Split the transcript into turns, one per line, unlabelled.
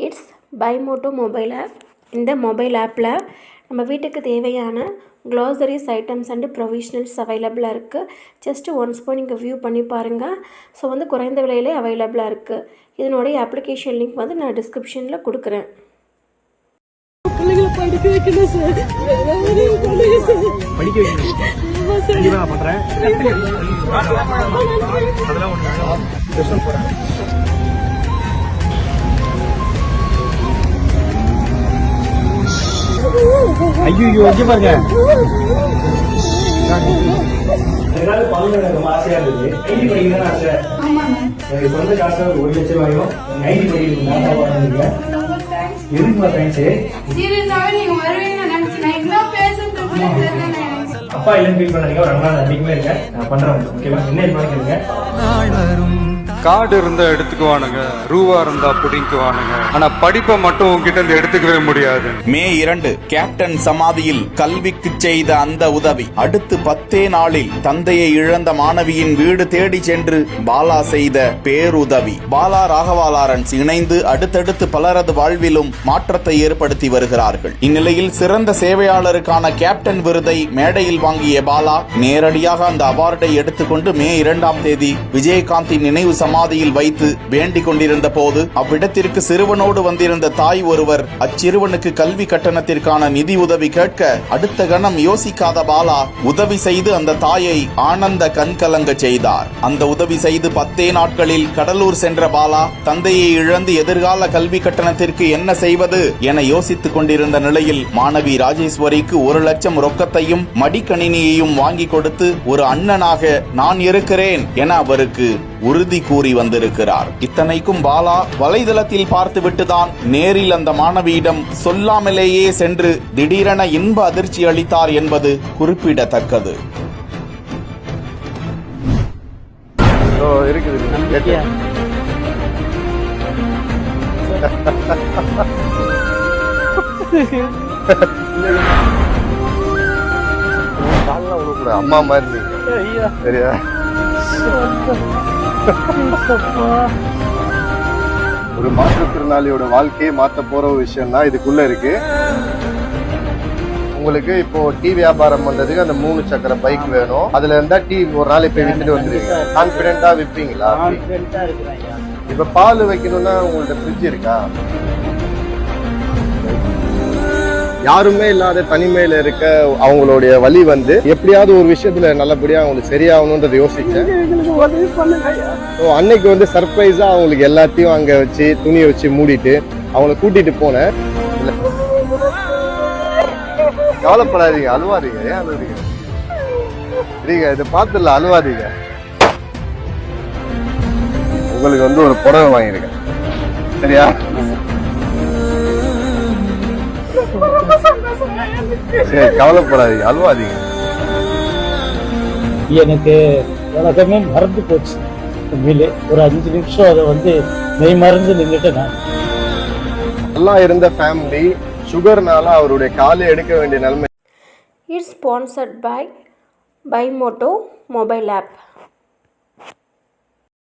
It's Bymoto mobile app. இந்த mobile ஆப்பில் நம்ம வீட்டுக்கு தேவையான க்ளாசரிஸ் ஐட்டம்ஸ் அண்டு ப்ரொவிஷனல்ஸ் அவைலபிளாக இருக்குது. ஜஸ்ட்டு ஒன்ஸ் போய் நீங்கள் வியூ பண்ணி பாருங்கள். ஸோ குறைந்த விலையிலே அவைலபிளாக இருக்குது. இதனுடைய அப்ளிகேஷன் லிங்க் நான் டிஸ்கிரிப்ஷனில் கொடுக்குறேன்.
பிள்ளைகளை படிக்க வைக்கணும் சார். படிக்க வைக்கணும் நான் பண்றேன். அதெல்லாம் ஐயோ இங்க பாருங்க. ஏதாவது பணம் எனக்கு ஆசையா இருந்தது. ஐடி படிக்கணும்னு ஆசை. எனக்கு சொந்த காசு 1 லட்சம் ரூபாயும் ஐடி படிக்கணும். எதுக்குமா தேங்க்ஸ்?
சீரியஸாவே நீங்க வருவீங்கன்னு நினைச்சேன். இவ்ளோ பேசுறது கூட தெரியல.
அப்பா இல்லன்னு ஃபீல் பண்ணாதீங்க. ஒரு அண்ணா நம்பிக்கையே இருக்கேன். நான் பண்றேன். ஓகேவா? என்ன இருப்பான்னு கேளுங்க.
கார்டு இருந்தா எடுத்துக்குவானுங்க, ரூவா இருந்தா பிடிக்குவானுங்க. ஆனா படிப்பை மட்டும் உங்ககிட்ட இருந்து எடுத்துக்கவே முடியாது.
மே 2 கேப்டன் சமாதியில் கல்விக்கு செய்த அந்த உதவி. அடுத்து 10 நாளில் தந்தையை இழந்த மாணவியின் வீடு தேடி சென்று பாலா செய்த பேருதவி. பாலா ராகவா லாரன்ஸ் இணைந்து அடுத்தடுத்து பலரது வாழ்விலும் மாற்றத்தை ஏற்படுத்தி வருகிறார்கள். இந்நிலையில் சிறந்த சேவையாளருக்கான கேப்டன் விருதை மேடையில் வாங்கிய பாலா நேரடியாக அந்த அவார்டை எடுத்துக்கொண்டு மே 2ஆம் தேதி விஜயகாந்தின் நினைவு சமாதியில் வைத்து வேண்டிக் கொண்டிருந்த போது அவ்விடத்திற்கு சிறுவனோடு வந்திருந்த தாய் ஒருவர் அச்சிறுவனுக்கு கல்வி கட்டணத்திற்கான நிதி உதவி கேட்க அடுத்த கணம் யோசிக்காத பாலா உதவி செய்து அந்த தாயை ஆனந்த கண்கலங்க செய்தார். அந்த உதவி செய்து 10 நாட்களில் கடலூர் சென்ற பாலா தந்தையை இழந்து எதிர்கால கல்வி கட்டணத்திற்கு என்ன செய்வது என யோசித்துக் கொண்டிருந்த நிலையில் மாணவி ராஜேஸ்வரிக்கு 1 லட்சம் ரொக்கத்தையும் மடிக்கணினியையும் வாங்கி கொடுத்து ஒரு அண்ணனாக நான் இருக்கிறேன் என அவருக்கு உறுதி கூறி வந்திருக்கிறார். இத்தனைக்கும் பாலா வலைதளத்தில் பார்த்துவிட்டுதான் நேரில் அந்த மாணவியிடம் சொல்லாமலேயே சென்று திடீரென இன்ப அதிர்ச்சி அளித்தார் என்பது குறிப்பிடத்தக்கது.
அம்மா மாதிரி சரியா? ஒரு மாற்றுத்திறனாளியோட வாழ்க்கையை மாற்ற போற ஒரு விஷயம் தான் இதுக்குள்ள இருக்கு. உங்களுக்கு இப்போ டீ வியாபாரம் பண்றதுக்கு அந்த 3 சக்கர பைக் வேணும். அதுல இருந்தா டீ ஒரு நாளைக்கு போய் வித்துட்டு வந்துருவீங்க. கான்பிடென்டா விப்பீங்களா? இப்ப பால் வைக்கணும்னா உங்கள்ட்ட ஃப்ரிட்ஜ் இருக்கா? யாருமே இல்லாத தனிமையில இருக்க அவங்களுடைய வழி எப்படியாவது ஒரு விஷயத்துல நல்லபடியா அவங்களுக்கு சரியாகணும்ன்றத யோசிச்சேன். அன்னைக்கு சர்ப்ரைஸா அவங்களுக்கு எல்லாத்தையும் அங்க வச்சு துணியை வச்சு மூடிட்டு அவங்கள கூட்டிட்டு போனேன். கவலைப்படாதீங்க, அழுவாதீங்க. ஏன் அழுவாதீங்க? சரிங்க, இதை பார்த்துல அழுவாதீங்க. உங்களுக்கு ஒரு புடவை வாங்கியிருக்கேன். சரியா? சரி, கவலைப்படாதீங்க, அழுவாதீங்க.
எனக்கு உலகமே மறந்து போச்சு. உண்மையிலே ஒரு 5 நிமிஷம் அதை மெய் மறந்து நின்றுட்டு நான்
எல்லாம் இருந்த ஃபேமிலி சுகர்னால அவருடைய காலை எடுக்க வேண்டிய நிலைமை.
It's sponsored by Bymoto mobile app.